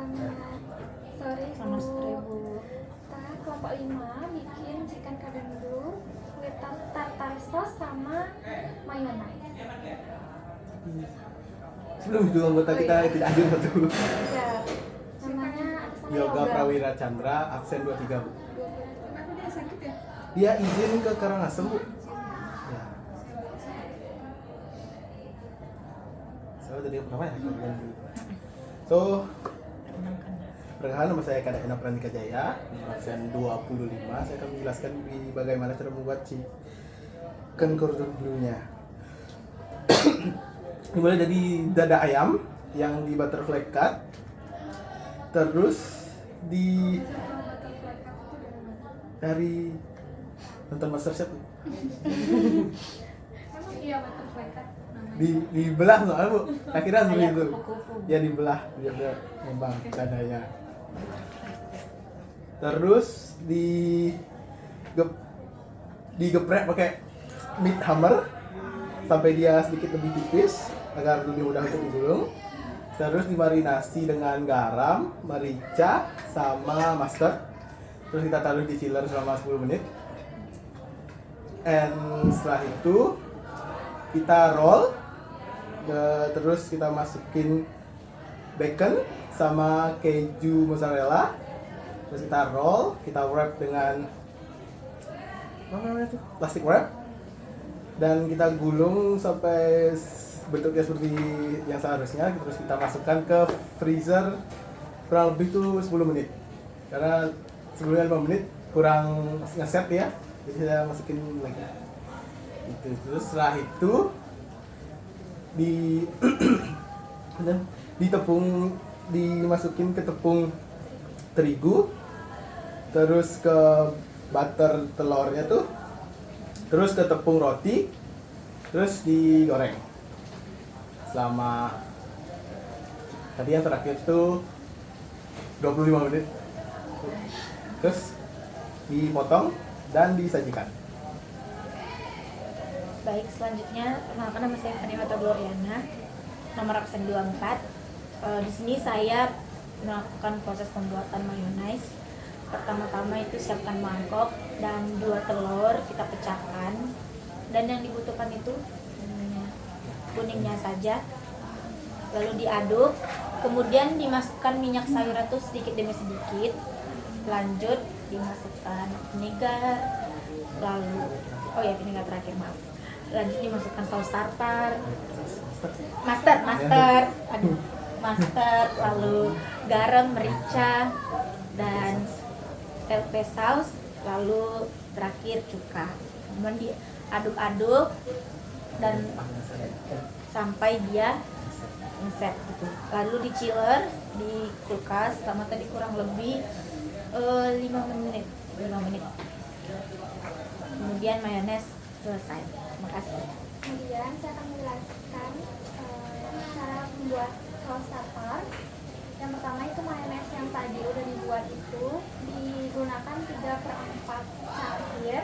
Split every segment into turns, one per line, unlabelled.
Selamat sore Bu.
Kita kelompok 5 bikin chicken kadendul with tartar sauce sama mayonnaise.
Sebelum itu anggota kita tidak hadir satu.
Ya, namanya atas nama
Yoga Prawira Chandra, absen 23 Bu.
Kenapa dia sakit ya?
Dia izin ke Karangasem Bu. Ya. So tadi pertama ya. Perkenalkan nama saya Kadek Ena Prantika Jaya, absen 25. Saya akan menjelaskan bagaimana cara membuat chicken cordon bleu-nya. Dimulai dari dada ayam yang di butterfly cut, terus dari nonton MasterChef
Emang iya butterfly cut namanya?
dibelah soalnya Bu, akhirnya seperti
Kayak
itu
kuku-kuku.
ya, dibelah biar dia ngembang dadanya, terus digeprek pakai meat hammer sampai dia sedikit lebih tipis agar lebih mudah untuk digulung, terus dimarinasi dengan garam, merica, sama mustard, terus kita taruh di chiller selama 10 menit. And setelah itu kita roll, terus kita masukin bacon sama keju mozzarella, terus kita roll, kita wrap dengan apa namanya itu, plastic wrap, dan kita gulung sampai bentuknya seperti yang seharusnya. Terus kita masukkan ke freezer kurang lebih tuh 10 menit, karena sebelumnya 5 menit kurang ngeset ya, jadi saya masukin lagi itu. Terus setelah itu dimasukin ke tepung terigu, terus ke butter telurnya tuh, terus ke tepung roti, terus digoreng selama tadi yang terakhir tuh 25 menit, terus dipotong dan disajikan.
Baik, selanjutnya perkenalkan nama saya Fanimata Gloriana, nomor absen 24. Di sini saya melakukan proses pembuatan mayonnaise. Pertama-tama itu siapkan mangkok dan 2 telur kita pecahkan, dan yang dibutuhkan itu kuningnya saja. Lalu diaduk, kemudian dimasukkan minyak sayur itu sedikit demi sedikit. Lanjut dimasukkan vinegar, lalu vinegar terakhir, maaf. Lanjut dimasukkan saus tartar, mustard, lalu garam, merica, dan tempe saus, lalu terakhir cuka. Kemudian diaduk-aduk dan sampai dia ngeset gitu. Lalu di chiller di kulkas selama tadi kurang lebih 5 menit. Kemudian mayones selesai. Terima kasih.
Kemudian saya akan menjelaskan cara membuat saus tartar. Yang pertama itu mayonnaise yang tadi udah dibuat itu digunakan 3/4 cangkir.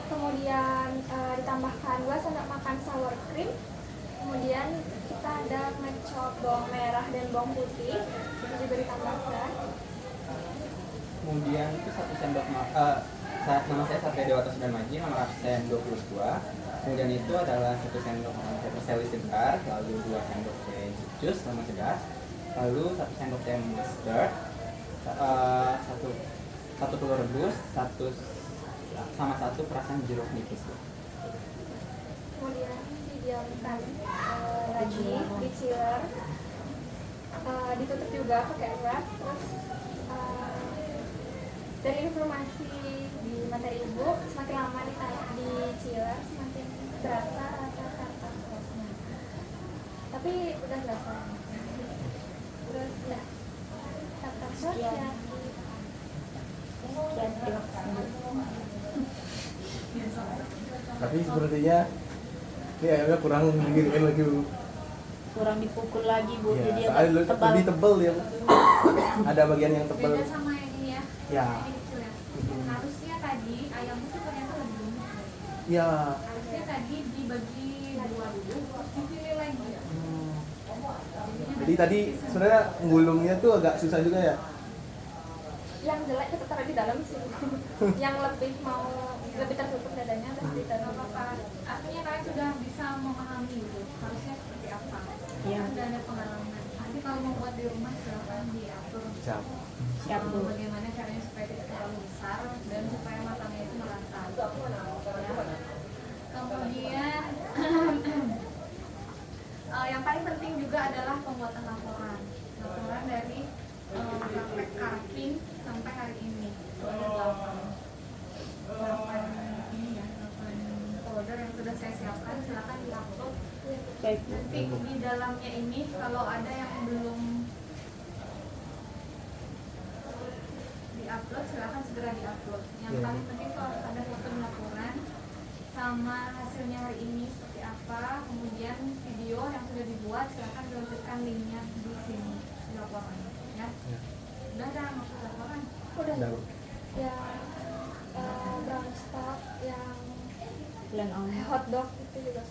Kemudian ditambahkan 2 sendok makan sour cream. Kemudian kita ada ngecop bawang merah dan bawang putih, itu juga ditambahkan.
Kemudian itu 1 sendok nama saya Satria Dewata Sudarmaji, nomor absen 22. Kemudian itu adalah 1 sendok pepper selis segar, lalu 2 sendok teh jus sama segar, lalu 1 sendok teh mustard, 1 telur rebus, 1 perasan jeruk nipis.
Kemudian didiamkan lagi di chiller, ditutup juga pakai wrap. Terus dari informasi di materi ibu, semakin lama di chiller semakin berasa rasa tartar sausnya, tapi udah berasa. Terus ya tartar saus ya.
Sekian, terima kasih.
Tapi sepertinya ini ayamnya kurang diginiin lagi Bu.
Kurang dipukul lagi Bu,
Ya,
jadi
soalnya
agak tebal.
lebih tebel ya Bu. Ada bagian yang tebel.
Beda sama yang ini ya?
Ya.
Ini kecil ya? Harusnya tadi ayam itu ternyata lebih.
Ya.
Harusnya tadi dibagi 2 dulu, terus dipilih lagi.
Jadi tadi sebenarnya gulungnya tuh agak susah juga ya.
Yang jelek kita taruh di dalam sih. Yang lebih tertutup dadanya terus di dalam.
Apa artinya kalian sudah bisa memahami itu harusnya seperti apa?
Iya.
Sudah ada pengalaman. Nanti kalau mau buat di rumah silakan diatur.
Siap.
Siap, Bu.
Bagaimana caranya supaya tidak terlalu besar dan supaya matangnya itu merata. Ya. Kemudian yang paling penting juga adalah pembuatan laporan. Laporan dari praktek carving sampai hari ini. Ada 8 ini ya, 8 folder yang sudah saya siapkan, silakan diupload.
Baik.
Nanti di dalamnya ini kalau ada yang belum diupload silakan segera diupload. Yang
Iya.
paling penting kalau ada foto laporan sama hasilnya hari ini seperti apa, kemudian video yang sudah dibuat silakan dilanjutkan linknya di sini di laporan ya.
Ya.
Udah ada maksud laporan?
Udah.
Udah.
Yang brown stock, yang
Bulan on.
hot dog itu juga